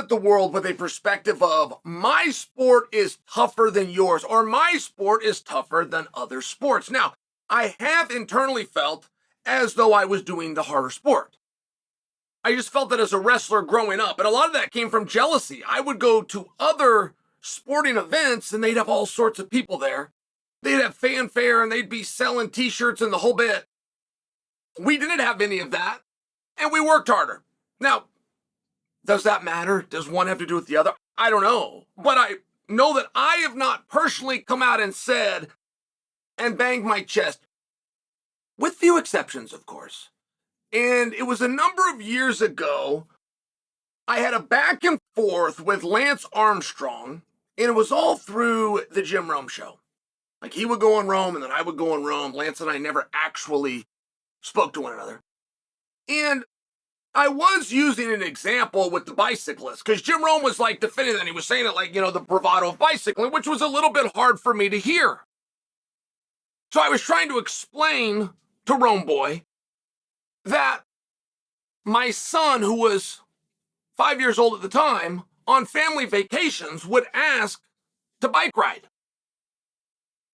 at the world with a perspective of my sport is tougher than yours, or my sport is tougher than other sports. Now, I have internally felt as though I was doing the harder sport. I just felt that as a wrestler growing up, and a lot of that came from jealousy. I would go to other sporting events and they'd have all sorts of people there. They'd have fanfare and they'd be selling t-shirts and the whole bit. We didn't have any of that, and we worked harder. Now, does that matter? Does one have to do with the other? I don't know. But I know that I have not personally come out and said and banged my chest, with few exceptions, of course. And it was a number of years ago, I had a back and forth with Lance Armstrong, and it was all through the Jim Rome show. Like, he would go on Rome, and then I would go on Rome. Lance and I never actually spoke to one another. And I was using an example with the bicyclist, because Jim Rome was like defending that. He was saying it like, the bravado of bicycling, which was a little bit hard for me to hear. So I was trying to explain to Rome Boy that my son, who was 5 years old at the time, on family vacations would ask to bike ride.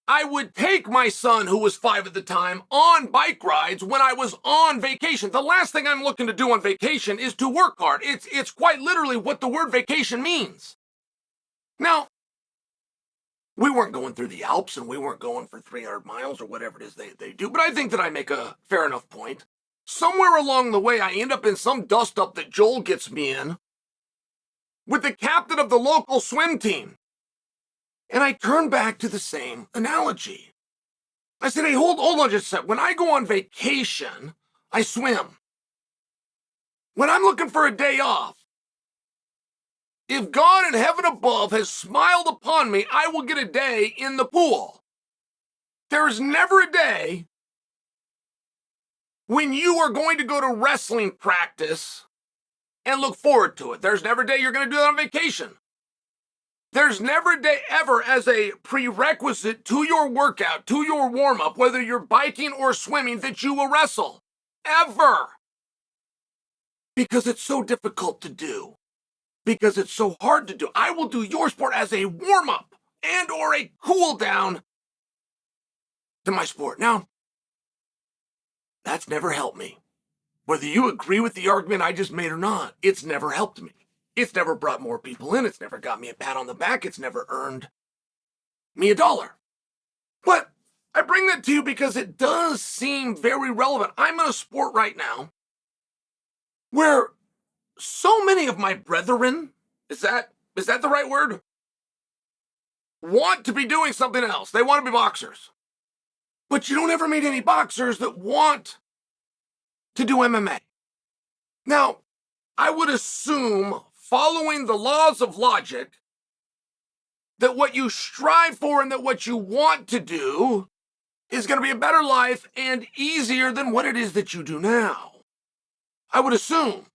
I would take my son, who was 5 at the time, on bike rides when I was on vacation. The last thing I'm looking to do on vacation is to work hard. It's quite literally what the word vacation means. Now, we weren't going through the Alps and we weren't going for 300 miles or whatever it is they do, but I think that I make a fair enough point. Somewhere along the way, I end up in some dust-up that Joel gets me in with the captain of the local swim team. And I turn back to the same analogy. I said, hey, hold on just a sec. When I go on vacation, I swim. When I'm looking for a day off, if God in heaven above has smiled upon me, I will get a day in the pool. There is never a day when you are going to go to wrestling practice and look forward to it. There's never a day you're going to do that on vacation. There's never a day ever as a prerequisite to your workout, to your warm-up, whether you're biking or swimming, that you will wrestle. Ever. Because it's so difficult to do. Because it's so hard to do. I will do your sport as a warm-up and or a cool-down to my sport. Now, that's never helped me. Whether you agree with the argument I just made or not, it's never helped me. It's never brought more people in. It's never got me a pat on the back. It's never earned me $1. But I bring that to you because it does seem very relevant. I'm in a sport right now where so many of my brethren, is that the right word? Want to be doing something else. They want to be boxers. But you don't ever meet any boxers that want to do MMA. Now, I would assume, following the laws of logic, that what you strive for and that what you want to do is going to be a better life and easier than what it is that you do now. I would assume.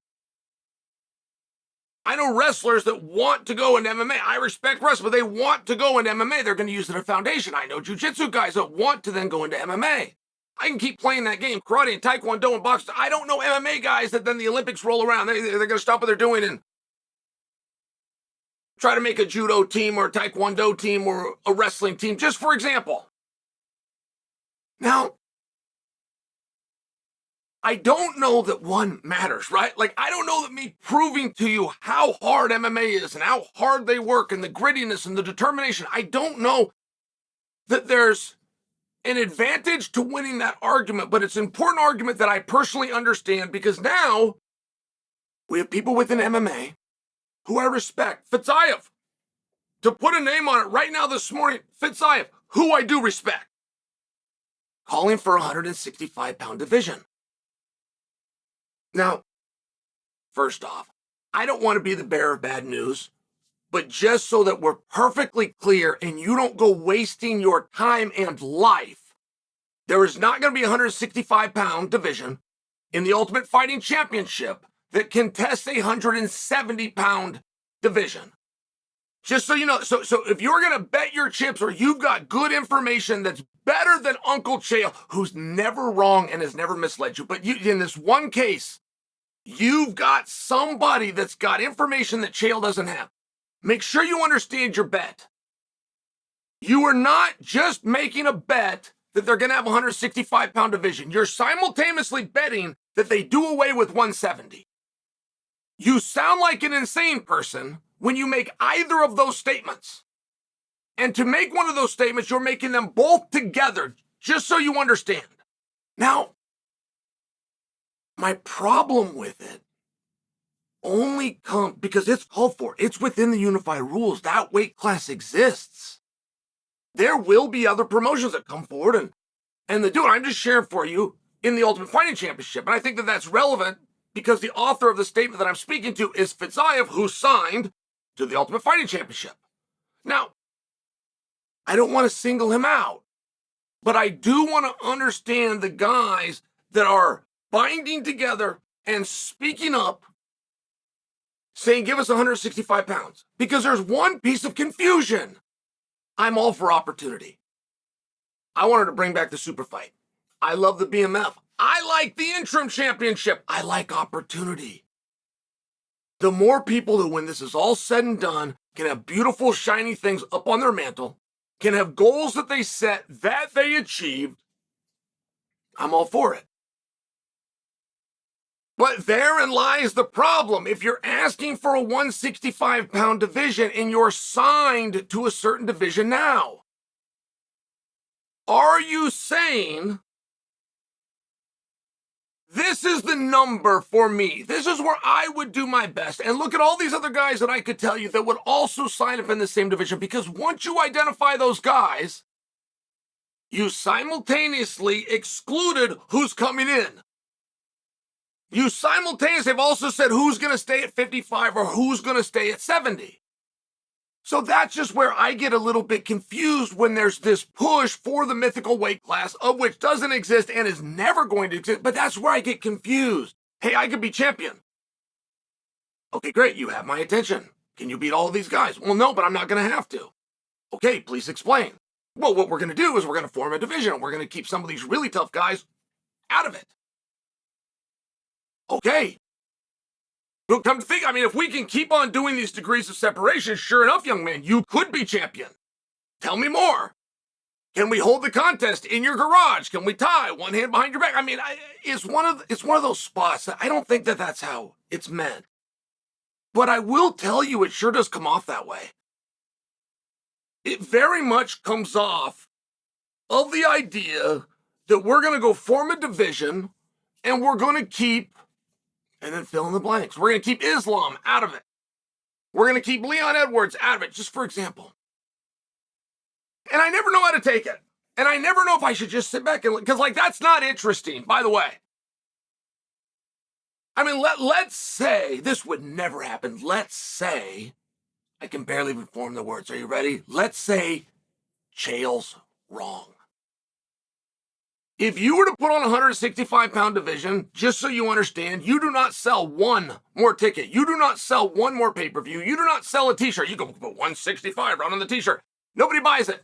I know wrestlers that want to go into MMA. I respect wrestlers, but they want to go into MMA. They're going to use it as a foundation. I know jiu-jitsu guys that want to then go into MMA. I can keep playing that game, karate and taekwondo and boxing. I don't know MMA guys that then the Olympics roll around. They're going to stop what they're doing and try to make a judo team or a taekwondo team or a wrestling team, just for example. Now, I don't know that one matters, right? Like, I don't know that me proving to you how hard MMA is and how hard they work and the grittiness and the determination, I don't know that there's an advantage to winning that argument, but it's an important argument that I personally understand because now we have people within MMA who I respect. Fitzayev, to put a name on it right now this morning, Fitzayev, who I do respect, calling for a 165-pound division. Now, first off, I don't want to be the bearer of bad news, but just so that we're perfectly clear and you don't go wasting your time and life, there is not going to be a 165-pound division in the Ultimate Fighting Championship that contests a 170-pound division. Just so you know, so if you're going to bet your chips or you've got good information that's better than Uncle Chael, who's never wrong and has never misled you, but you, in this one case, You've got somebody that's got information that Chael doesn't have. Make sure you understand your bet. You are not just making a bet that they're going to have a 165-pound division. You're simultaneously betting that they do away with 170. You sound like an insane person when you make either of those statements. And to make one of those statements, you're making them both together, just so you understand. Now, my problem with it only comes because it's called for. It's within the unified rules. That weight class exists. There will be other promotions that come forward and they do it. I'm just sharing for you in the Ultimate Fighting Championship. And I think that that's relevant because the author of the statement that I'm speaking to is Fiziev, who signed to the Ultimate Fighting Championship. Now, I don't want to single him out, but I do want to understand the guys that are binding together and speaking up, saying, give us 165 pounds. Because there's one piece of confusion. I'm all for opportunity. I wanted to bring back the super fight. I love the BMF. I like the interim championship. I like opportunity. The more people who, when this is all said and done, can have beautiful, shiny things up on their mantle, can have goals that they set, that they achieved, I'm all for it. But therein lies the problem. If you're asking for a 165-pound division and you're signed to a certain division now, are you saying, this is the number for me? This is where I would do my best. And look at all these other guys that I could tell you that would also sign up in the same division. Because once you identify those guys, you simultaneously excluded who's coming in. You simultaneously have also said who's going to stay at 55 or who's going to stay at 70. So that's just where I get a little bit confused when there's this push for the mythical weight class, of which doesn't exist and is never going to exist. But that's where I get confused. Hey, I could be champion. Okay, great. You have my attention. Can you beat all of these guys? Well, no, but I'm not going to have to. Okay, please explain. Well, what we're going to do is we're going to form a division and we're going to keep some of these really tough guys out of it. Okay. Well, come to think, if we can keep on doing these degrees of separation, sure enough, young man, you could be champion. Tell me more. Can we hold the contest in your garage? Can we tie one hand behind your back? It's one of those spots that I don't think that that's how it's meant. But I will tell you, it sure does come off that way. It very much comes off of the idea that we're going to go form a division and we're going to keep, and then fill in the blanks. We're going to keep Islam out of it. We're going to keep Leon Edwards out of it, just for example. And I never know how to take it. And I never know if I should just sit back and, because that's not interesting, by the way. Let's say, this would never happen. Let's say, I can barely even form the words. Are you ready? Let's say Chael's wrong. If you were to put on a 165-pound division, just so you understand, you do not sell one more ticket. You do not sell one more pay-per-view. You do not sell a t-shirt. You can put 165 right on the t-shirt. Nobody buys it.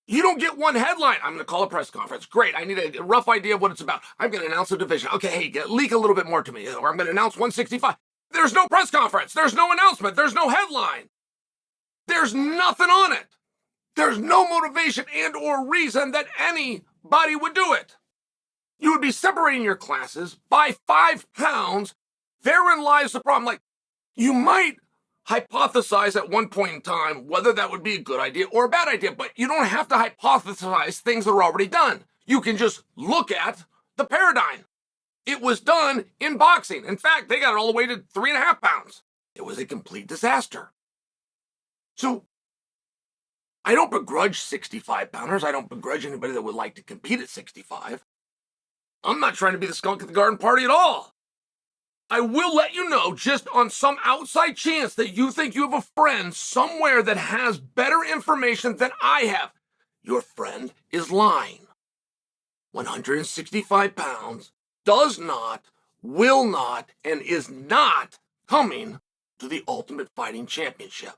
You don't get one headline. I'm going to call a press conference. Great. I need a rough idea of what it's about. I'm going to announce a division. Okay, hey, leak a little bit more to me. Or I'm going to announce 165. There's no press conference. There's no announcement. There's no headline. There's nothing on it. There's no motivation and or reason that anybody would do it. You would be separating your classes by 5 pounds. Therein lies the problem. You might hypothesize at one point in time whether that would be a good idea or a bad idea, but you don't have to hypothesize things that are already done. You can just look at the paradigm. It was done in boxing. In fact, they got it all the way to 3.5 pounds. It was a complete disaster. So I don't begrudge 65-pounders. I don't begrudge anybody that would like to compete at 65. I'm not trying to be the skunk at the garden party at all. I will let you know, just on some outside chance that you think you have a friend somewhere that has better information than I have, your friend is lying. 165 pounds does not, will not, and is not coming to the Ultimate Fighting Championship.